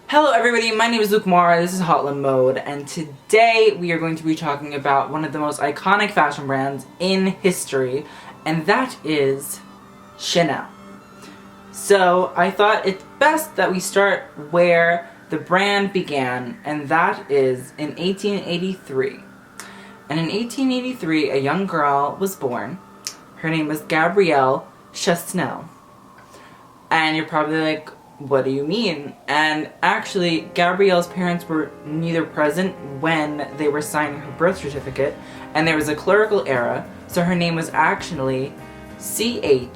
Hello everybody, my name is Luke Mara, this is Hotline Mode, and today we are going to be talking about one of the most iconic fashion brands in history, and that is Chanel. So I thought it's best that we start where the brand began, and that is in 1883. And in 1883, a young girl was born. Her name was Gabrielle Chanel. And you're probably like, what do you mean? And actually, Gabrielle's parents were neither present when they were signing her birth certificate, and there was a clerical error, so her name was actually Chanel.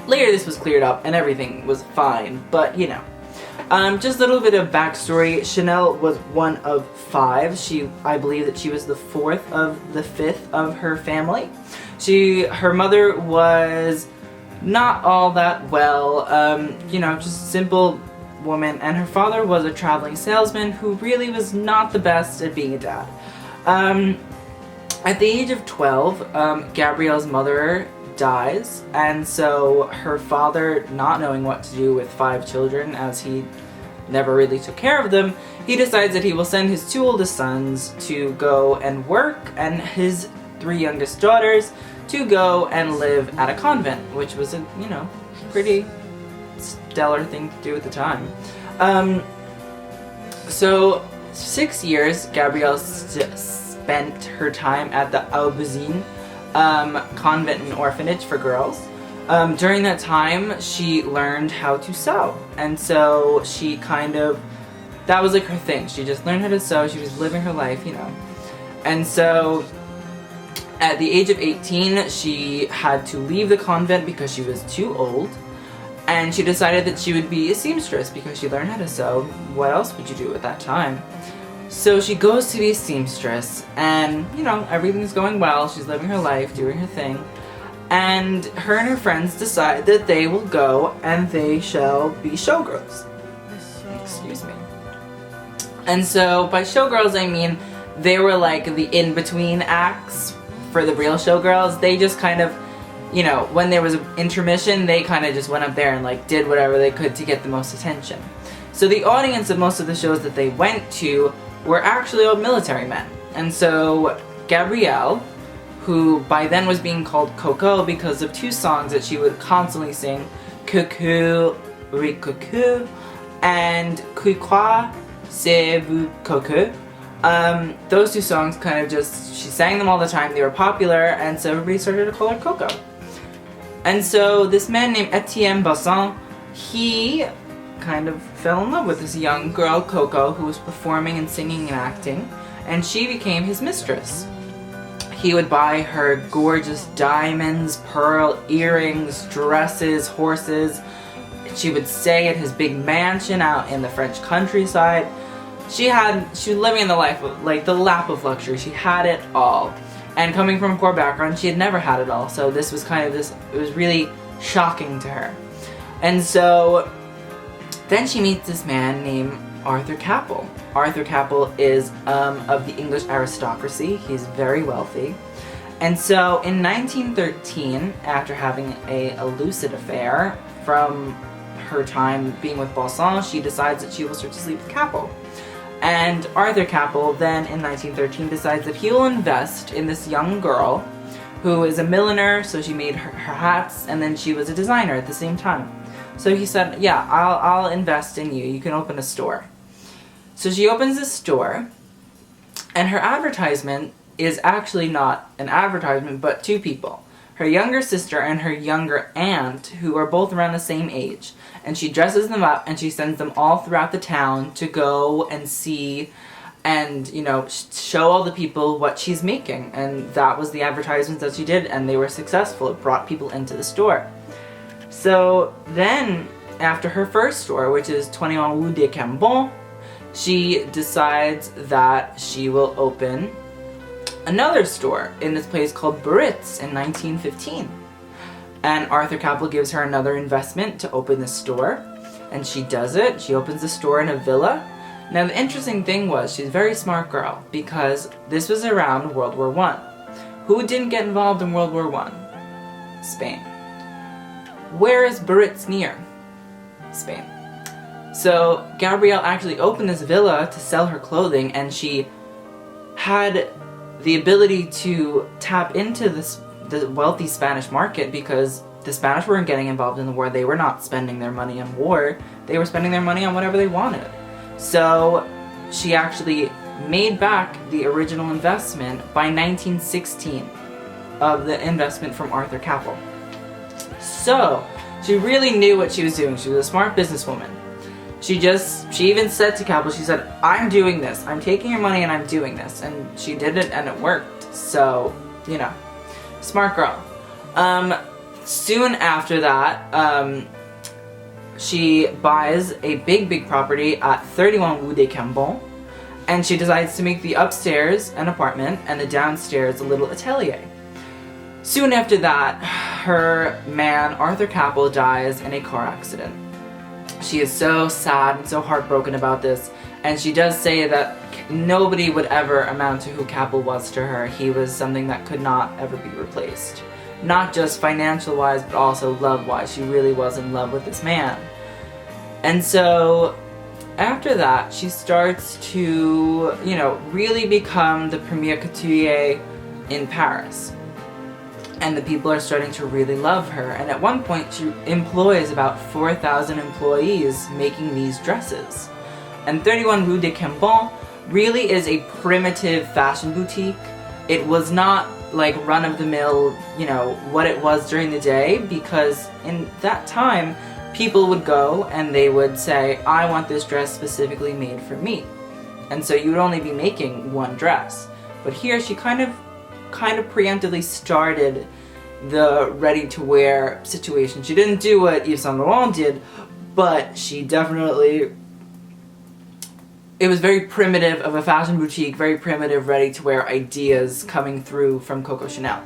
Later this was cleared up and everything was fine, but you know. Just a little bit of backstory. Chanel was one of 5. I believe that she was the 4th of the 5th of her family. Her mother was not all that well, just a simple woman, and her father was a traveling salesman who really was not the best at being a dad. At the age of 12, Gabrielle's mother dies, and so her father, not knowing what to do with 5 children as he never really took care of them, he decides that he will send his 2 oldest sons to go and work and his 3 youngest daughters to go and live at a convent, which was a, pretty stellar thing to do at the time. So 6 years Gabrielle spent her time at the Aubusine convent and orphanage for girls. During that time, she learned how to sew, and so she that was like her thing. She just learned how to sew. She was living her life, and so at the age of 18, she had to leave the convent because she was too old, and she decided that she would be a seamstress because she learned how to sew. What else would you do at that time? So she goes to be a seamstress, and, everything's going well. She's living her life, doing her thing, and her friends decide that they will go and they shall be showgirls. Excuse me. And so by showgirls, I mean they were like the in-between acts for the real showgirls. They just kind of, when there was an intermission, they kind of just went up there and did whatever they could to get the most attention. So the audience of most of the shows that they went to were actually all military men. And so Gabrielle, who by then was being called Coco because of 2 songs that she would constantly sing, Coucou, oui coucou, and Qui croit c'est vous Coco. Those 2 songs she sang them all the time. They were popular, and so everybody started to call her Coco. And so this man named Etienne Basson, he kind of fell in love with this young girl, Coco, who was performing and singing and acting, and she became his mistress. He would buy her gorgeous diamonds, pearl earrings, dresses, horses. She would stay at his big mansion out in the French countryside. She was living in the life of, the lap of luxury. She had it all. And coming from a poor background, she had never had it all. So this was it was really shocking to her. And so then she meets this man named Arthur Capel. Arthur Capel is of the English aristocracy. He's very wealthy. And so in 1913, after having a lucid affair from her time being with Basson, she decides that she will start to sleep with Capel. And Arthur Capel then in 1913 decides that he will invest in this young girl who is a milliner, so she made her hats, and then she was a designer at the same time. So he said, yeah, I'll invest in you. You can open a store. So she opens this store, and her advertisement is actually not an advertisement, but 2 people. Her younger sister and her younger aunt, who are both around the same age. And she dresses them up, and she sends them all throughout the town to go and see and, show all the people what she's making. And that was the advertisements that she did, and they were successful. It brought people into the store. So then, after her first store, which is 21 Rue des Cambons, she decides that she will open another store in this place called Biarritz in 1915. And Arthur Capel gives her another investment to open this store, and she does it. She opens the store in a villa. Now the interesting thing was, she's a very smart girl, because this was around World War I. Who didn't get involved in World War I? Spain. Where is Biarritz near? Spain. So Gabrielle actually opened this villa to sell her clothing, and she had the ability to tap into the wealthy Spanish market because the Spanish weren't getting involved in the war. They were not spending their money on war. They were spending their money on whatever they wanted. So she actually made back the original investment by 1916 of the investment from Arthur Capel. So she really knew what she was doing. She was a smart businesswoman. She even said to Capel, she said, I'm doing this. I'm taking your money and I'm doing this. And she did it and it worked. So, you know, smart girl. Soon after that, she buys a big property at 31 Rue des Cambons. And she decides to make the upstairs an apartment and the downstairs a little atelier. Soon after that, her man, Arthur Capel, dies in a car accident. She is so sad and so heartbroken about this, and she does say that nobody would ever amount to who Capel was to her. He was something that could not ever be replaced. Not just financial-wise, but also love-wise. She really was in love with this man. And so, after that, she starts to, you know, really become the premier couturier in Paris. And the people are starting to really love her. And at one point, she employs about 4,000 employees making these dresses. And 31 Rue des Cambons really is a primitive fashion boutique. It was not like run-of-the-mill, you know, what it was during the day, because in that time, people would go and they would say, I want this dress specifically made for me. And so you would only be making one dress. But here she kind of preemptively started the ready-to-wear situation. She didn't do what Yves Saint Laurent did, but she definitely... It was very primitive of a fashion boutique, very primitive ready-to-wear ideas coming through from Coco Chanel.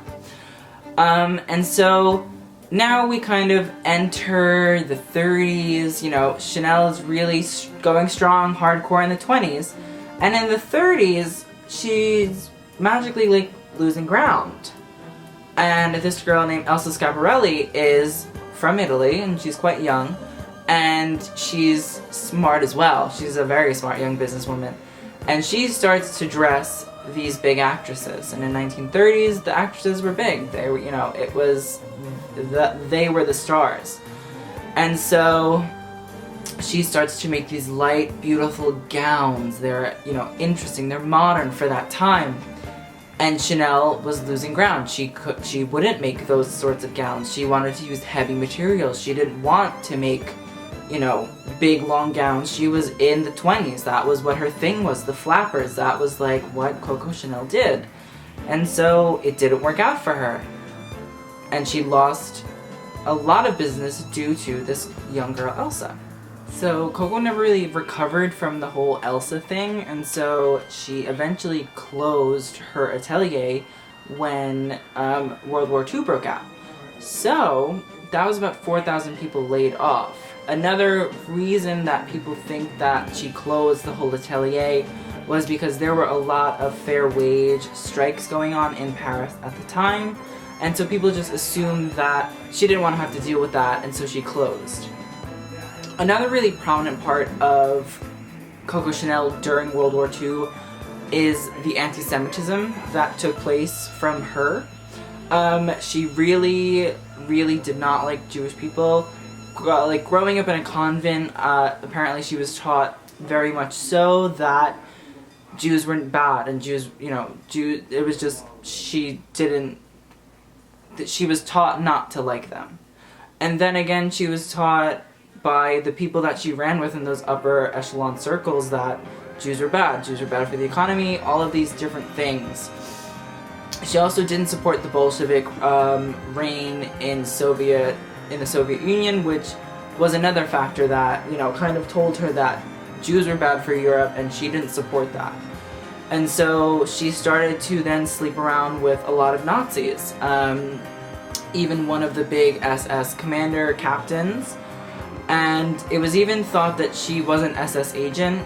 And so now we kind of enter the 30s, you know, Chanel is really going strong, hardcore in the 20s, and in the 30s, she's magically, like, losing ground. And this girl named Elsa Schiaparelli is from Italy, and she's quite young, and she's smart as well. She's a very smart young businesswoman. And she starts to dress these big actresses. And in the 1930s, the actresses were big. They were, you know, they were the stars. And so she starts to make these light, beautiful gowns. They're, you know, interesting. They're modern for that time. And Chanel was losing ground. She wouldn't make those sorts of gowns. She wanted to use heavy materials. She didn't want to make, you know, big long gowns. She was in the 20s. That was what her thing was, the flappers. That was like what Coco Chanel did. And so it didn't work out for her. And she lost a lot of business due to this young girl, Elsa. So Coco never really recovered from the whole Elsa thing, and so she eventually closed her atelier when World War II broke out. So that was about 4,000 people laid off. Another reason that people think that she closed the whole atelier was because there were a lot of fair wage strikes going on in Paris at the time, and so people just assumed that she didn't want to have to deal with that, and so she closed. Another really prominent part of Coco Chanel during World War II is the anti-Semitism that took place from her. She really did not like Jewish people. Like, growing up in a convent, apparently she was taught very much so that Jews weren't bad, and Jews, you know, it was just, she was taught not to like them. And then again, she was taught by the people that she ran with in those upper echelon circles that Jews were bad for the economy, all of these different things. She also didn't support the Bolshevik reign in the Soviet Union, which was another factor that, you know, kind of told her that Jews were bad for Europe, and she didn't support that. And so she started to then sleep around with a lot of Nazis. Even one of the big SS commander captains. And it was even thought that she was an SS agent.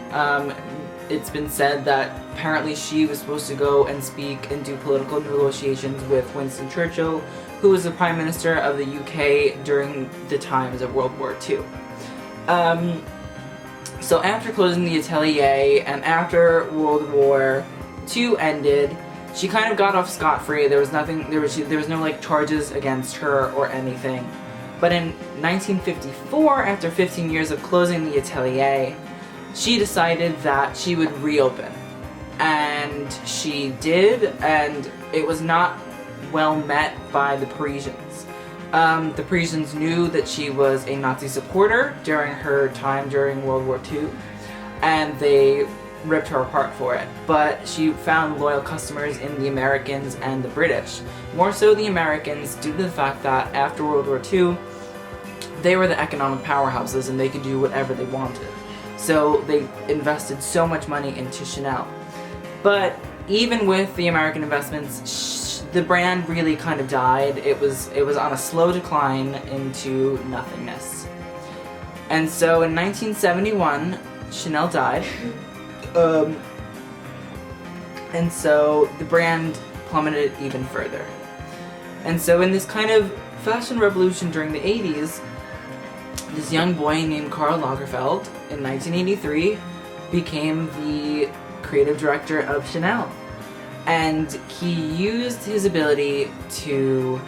It's been said that apparently she was supposed to go and speak and do political negotiations with Winston Churchill, who was the Prime Minister of the UK during the times of World War II. So after closing the atelier and after World War II ended, she kind of got off scot-free. There was nothing, there was no like charges against her or anything. But in 1954, after 15 years of closing the atelier, she decided that she would reopen. And she did, and it was not well met by the Parisians. The Parisians knew that she was a Nazi supporter during her time during World War II, and they ripped her apart for it. But she found loyal customers in the Americans and the British. More so the Americans, due to the fact that after World War II, they were the economic powerhouses and they could do whatever they wanted. So they invested so much money into Chanel. But even with the American investments, the brand really kind of died. It was on a slow decline into nothingness. And so in 1971, Chanel died. And so the brand plummeted even further. And so in this kind of fashion revolution during the 80s, this young boy named Karl Lagerfeld in 1983 became the creative director of Chanel. And he used his ability to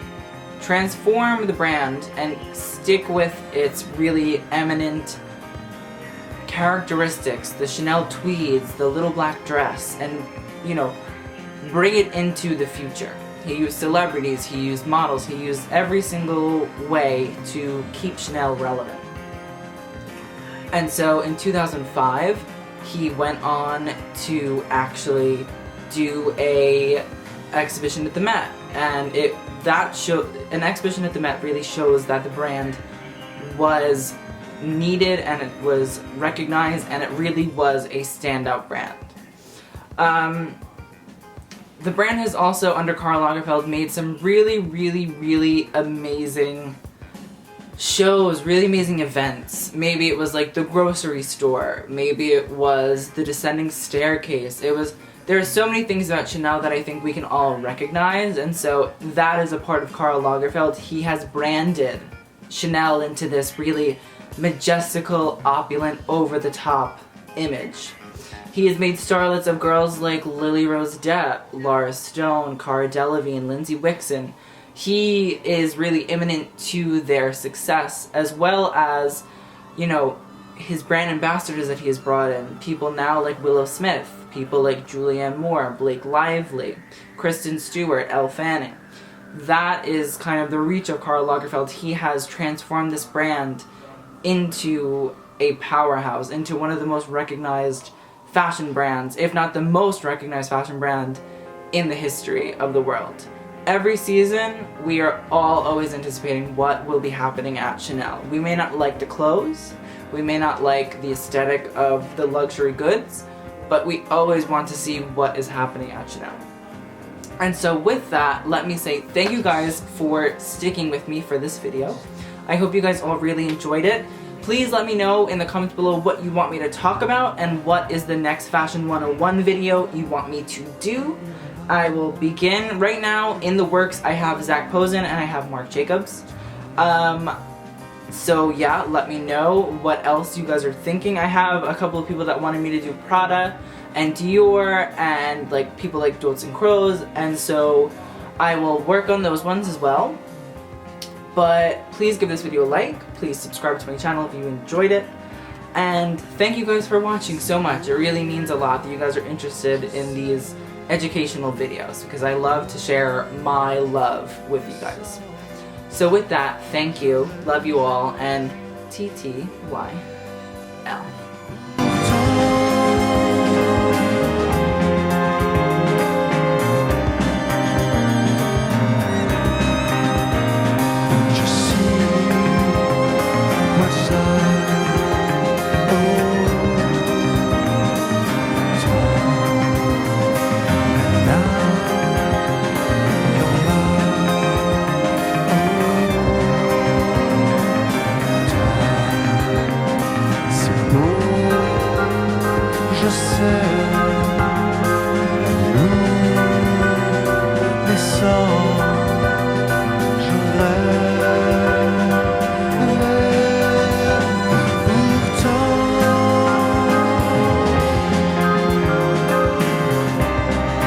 transform the brand and stick with its really eminent characteristics, the Chanel tweeds, the little black dress, and, you know, bring it into the future. He used celebrities, he used models, he used every single way to keep Chanel relevant. And so in 2005, he went on to actually do a exhibition at the Met, and an exhibition at the Met really shows that the brand was needed and it was recognized and it really was a standout brand. The brand has also, under Karl Lagerfeld, made some really amazing shows, really amazing events. Maybe it was like the grocery store, maybe it was the descending staircase. There are so many things about Chanel that I think we can all recognize, and so that is a part of Karl Lagerfeld. He has branded Chanel into this really majestical, opulent, over-the-top image. He has made starlets of girls like Lily Rose Depp, Laura Stone, Cara Delevingne, Lindsay Wixon. He is really imminent to their success, as well as, you know, his brand ambassadors that he has brought in. People now like Willow Smith, people like Julianne Moore, Blake Lively, Kristen Stewart, Elle Fanning. That is kind of the reach of Karl Lagerfeld. He has transformed this brand into a powerhouse, into one of the most recognized fashion brands, if not the most recognized fashion brand in the history of the world. Every season, we are all always anticipating what will be happening at Chanel. We may not like the clothes, we may not like the aesthetic of the luxury goods, but we always want to see what is happening at Chanel. And so with that, let me say thank you guys for sticking with me for this video. I hope you guys all really enjoyed it. Please let me know in the comments below what you want me to talk about and what is the next Fashion 101 video you want me to do. I will begin right now. In the works, I have Zach Posen and I have Marc Jacobs. So yeah, let me know what else you guys are thinking. I have a couple of people that wanted me to do Prada and Dior and like people like Dots and Crows, and so I will work on those ones as well. But please give this video a like, please subscribe to my channel if you enjoyed it, and thank you guys for watching so much. It really means a lot that you guys are interested in these educational videos, because I love to share my love with you guys. So with that, thank you, love you all, and TTYL.